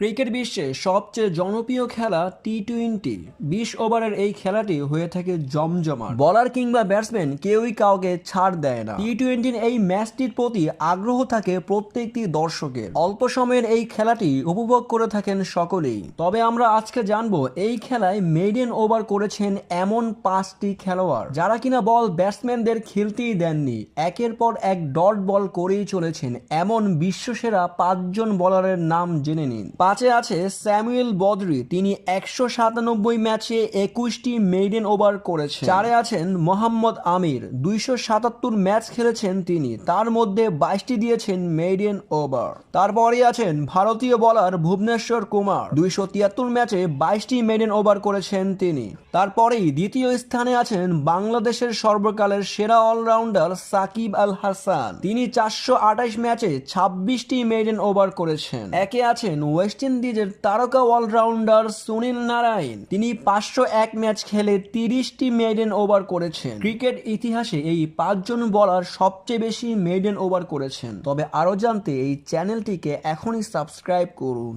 Cricket বিশ্বে সবচেয়ে জনপ্রিয় খেলা টি-টোয়েন্টি। 20 ওভারের এই খেলাটি হয়ে থাকে জমজমাট। বলার কিংবা ব্যাটসম্যান কেউই কাউকে ছাড় দেয় না। টি-টোয়েন্টির এই ম্যাচটির প্রতি আগ্রহ থাকে প্রত্যেকটি দর্শকের। অল্প সময়ের এই খেলাটি উপভোগ করে থাকেন সকলেই। তবে আমরা আজকে জানবো এই খেলায় মেইডেন ওভার করেছেন এমন 5টি খেলোয়াড় যারা কিনা বল ব্যাটসম্যানদের খেলতেই দেননি, একের পর এক ডট বল করেই চলেছেন এমন বিশ্বসেরা 5জন বোলারের নাম জেনে নিন। 5-এ আছে স্যামুয়েল বদরি, তিনি 197 ম্যাচে 21টি মেইডেন ওভার করেছেন। 4-এ আছেন মোহাম্মদ আমির, 277 ম্যাচ খেলেছেন তিনি, তার মধ্যে 22টি দিয়েছেন মেইডেন ওভার। তারপরে আছেন ভারতীয় বোলার ভুবনেশ্বর কুমার, 273 ম্যাচে 22টি মেইডেন ওভার করেছেন তিনি। তারপরেই দ্বিতীয় স্থানে আছেন বাংলাদেশের সর্বকালের সেরা অলরাউন্ডার সাকিব আল হাসান, তিনি 428 ম্যাচে 26টি মেইডেন ওভার করেছেন। একে আছেন ওয়েস্ট ইন্ডিজের তারকা অলরাউন্ডার সুনীল নারায়ণ, তিনি 501 ম্যাচ খেলে 30টি মেইডেন ওভার করেছেন। ক্রিকেট ইতিহাসে এই 5জন বোলার সবচেয়ে বেশি মেইডেন ওভার করেছেন। তবে আরো জানতে এই চ্যানেলটিকে এখনই সাবস্ক্রাইব করুন।